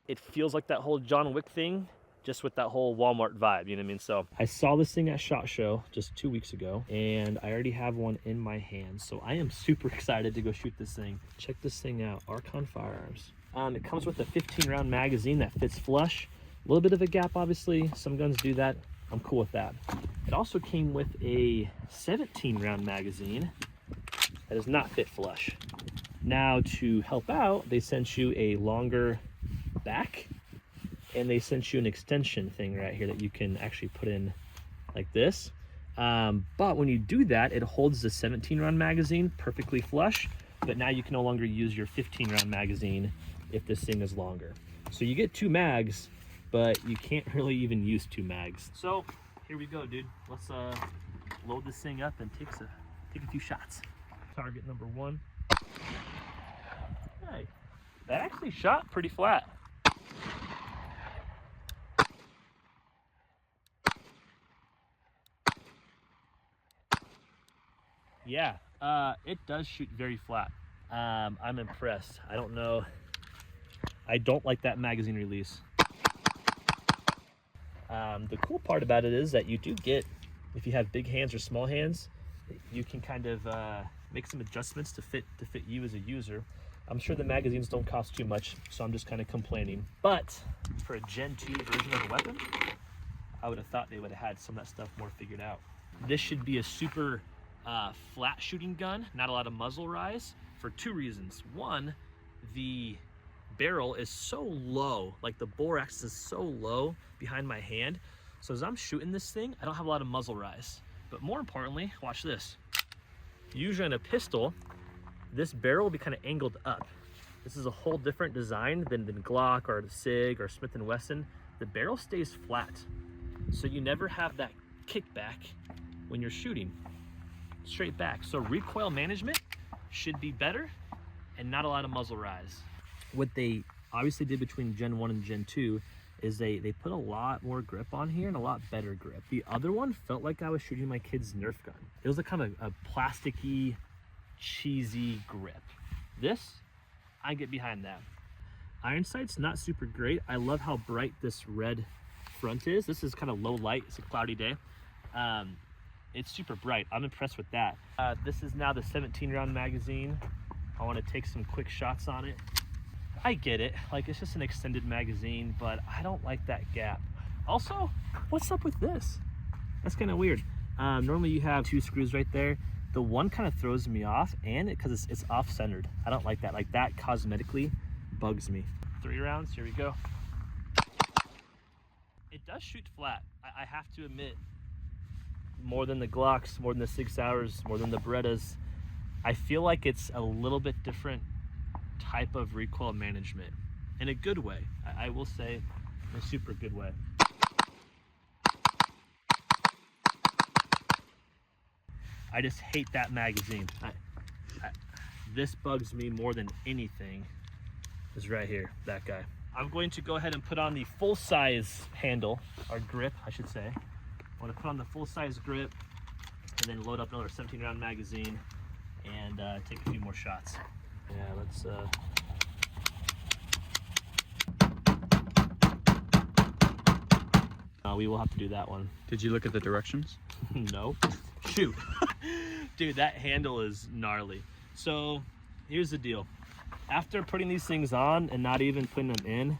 it feels like that whole John Wick thing, just with that whole Walmart vibe, you know what I mean? So I saw this thing at SHOT Show just 2 weeks ago, and I already have one in my hand. So I am super excited to go shoot this thing. Check this thing out, Archon Firearms. It comes with a 15-round magazine that fits flush. A little bit of a gap, obviously. Some guns do that. I'm cool with that. It also came with a 17-round magazine that does not fit flush. Now, to help out, they sent you a longer back, and they sent you an extension thing right here that you can actually put in like this. But when you do that, it holds the 17-round magazine perfectly flush, but now you can no longer use your 15-round magazine if this thing is longer. So you get 2 mags, but you can't really even use 2 mags. So here we go, dude. Let's load this thing up and take a few shots. Target number 1. Hey, that actually shot pretty flat. Yeah, it does shoot very flat. I'm impressed. I don't know. I don't like that magazine release. The cool part about it is that you do get, if you have big hands or small hands, you can kind of make some adjustments to fit you as a user. I'm sure the magazines don't cost too much, so I'm just kind of complaining. But for a Gen 2 version of the weapon, I would have thought they would have had some of that stuff more figured out. This should be a super flat shooting gun, not a lot of muzzle rise, for 2 reasons. One, the barrel is so low, like the bore axis is so low behind my hand, so as I'm shooting this thing, I don't have a lot of muzzle rise. But more importantly, watch this. Usually in a pistol, this barrel will be kind of angled up. This is a whole different design than Glock or the SIG or Smith & Wesson. The barrel stays flat, so you never have that kickback when you're shooting. Straight back. So recoil management should be better and not a lot of muzzle rise. What they obviously did between Gen 1 and Gen 2 is they put a lot more grip on here and a lot better grip. The other one felt like I was shooting my kid's Nerf gun. It was a kind of a plasticky, cheesy grip. This, I get behind that. Iron sight's not super great. I love how bright this red front is. This is kind of low light. It's a cloudy day. It's super bright. I'm impressed with that. This is now the 17-round magazine. I want to take some quick shots on it. I get it, like it's just an extended magazine, but I don't like that gap. Also, what's up with this? That's kind of weird. Normally you have 2 screws right there. The one kind of throws me off, and because it's off-centered. I don't like that. Like that cosmetically bugs me. 3 rounds, here we go. It does shoot flat. I have to admit, more than the Glocks, more than the 6 Hours, more than the Berettas, I feel like it's a little bit different type of recoil management in a good way. I will say in a super good way. I just hate that magazine. This bugs me more than anything is right here, that guy. I'm going to go ahead and put on the full-size handle, or grip, I should say. I want to put on the full-size grip and then load up another 17-round magazine and take a few more shots. Yeah, let's we will have to do that one. Did you look at the directions? No. Shoot. Dude, that handle is gnarly. So here's the deal. After putting these things on and not even putting them in,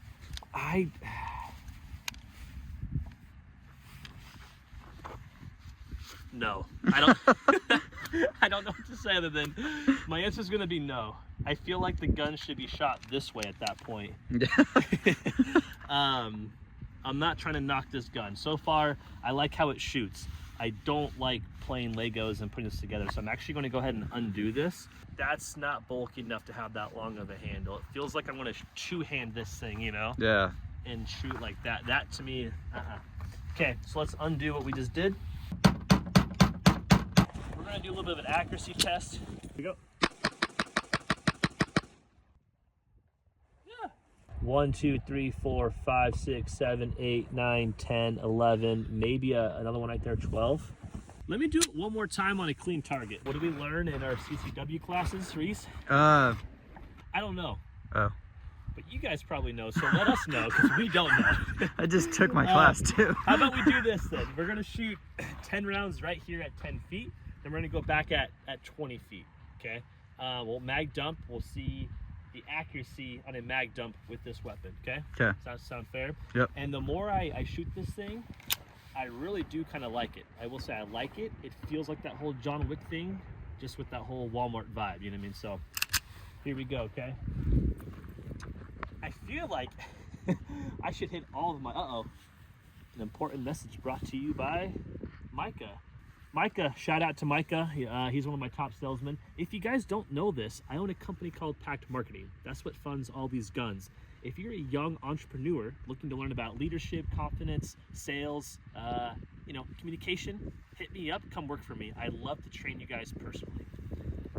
no, I don't I don't know what to say other than my answer is going to be no. I feel like the gun should be shot this way at that point. I'm not trying to knock this gun. So far, I like how it shoots. I don't like playing Legos and putting this together, so I'm actually going to go ahead and undo this. That's not bulky enough to have that long of a handle. It feels like I'm going to two-hand this thing, you know? Yeah. And shoot like that. That to me, Okay, so let's undo what we just did. We're going to do a little bit of an accuracy test. Here we go. 1, 2, 3, 4, 5, 6, 7, 8, 9, 10, 11, maybe another one right there, 12. Let me do it one more time on a clean target. What did we learn in our CCW classes, Reese? I don't know. Oh. but you guys probably know, so let us know, because we don't know. I just took my class too. How about we do this then? We're gonna shoot 10 rounds right here at 10 feet, then we're gonna go back at 20 feet, okay? We'll mag dump, we'll see the accuracy on a mag dump with this weapon, okay? Okay. Does that sound fair? Yep. And the more I shoot this thing, I really do kind of like it. I will say I like it. It feels like that whole John Wick thing, just with that whole Walmart vibe, you know what I mean? So here we go, okay? I feel like I should hit all of my, an important message brought to you by Micah. Micah, shout out to Micah. He's one of my top salesmen. If you guys don't know this, I own a company called Pact Marketing. That's what funds all these guns. If you're a young entrepreneur looking to learn about leadership, confidence, sales, communication, hit me up, come work for me. I love to train you guys personally.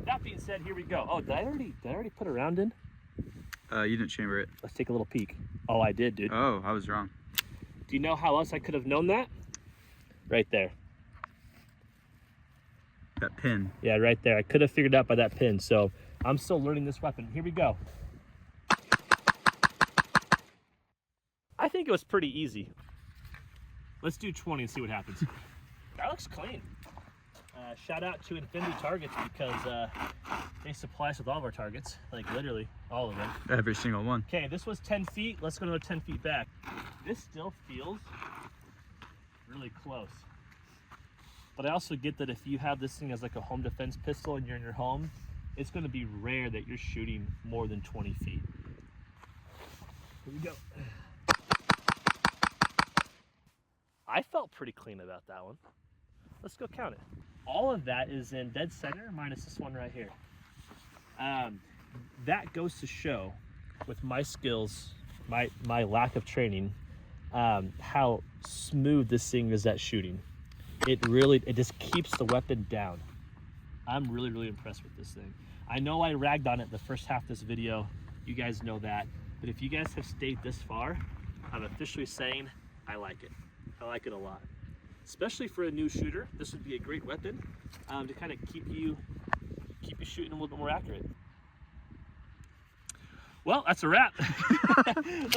That being said, here we go. Oh, did I already put a round in? You didn't chamber it. Let's take a little peek. Oh, I did, dude. Oh, I was wrong. Do you know how else I could have known that? Right there. That pin. Yeah, right there. I could have figured out by that pin. So I'm still learning this weapon. Here we go. I think it was pretty easy. Let's do 20 and see what happens. That looks clean. Shout out to Infinity Targets, because they supply us with all of our targets, like literally all of them. Every single one. Okay, this was 10 feet. Let's go another 10 feet back. This still feels really close. But I also get that if you have this thing as like a home defense pistol and you're in your home, it's going to be rare that you're shooting more than 20 feet. Here we go. I felt pretty clean about that one. Let's go count it. All of that is in dead center minus this one right here. That goes to show, with my skills, my lack of training, how smooth this thing is at shooting. It just keeps the weapon down. I'm really, really impressed with this thing. I know I ragged on it the first half of this video. You guys know that. But if you guys have stayed this far, I'm officially saying I like it. I like it a lot. Especially for a new shooter, this would be a great weapon to kind of keep you shooting a little bit more accurate. Well, that's a wrap.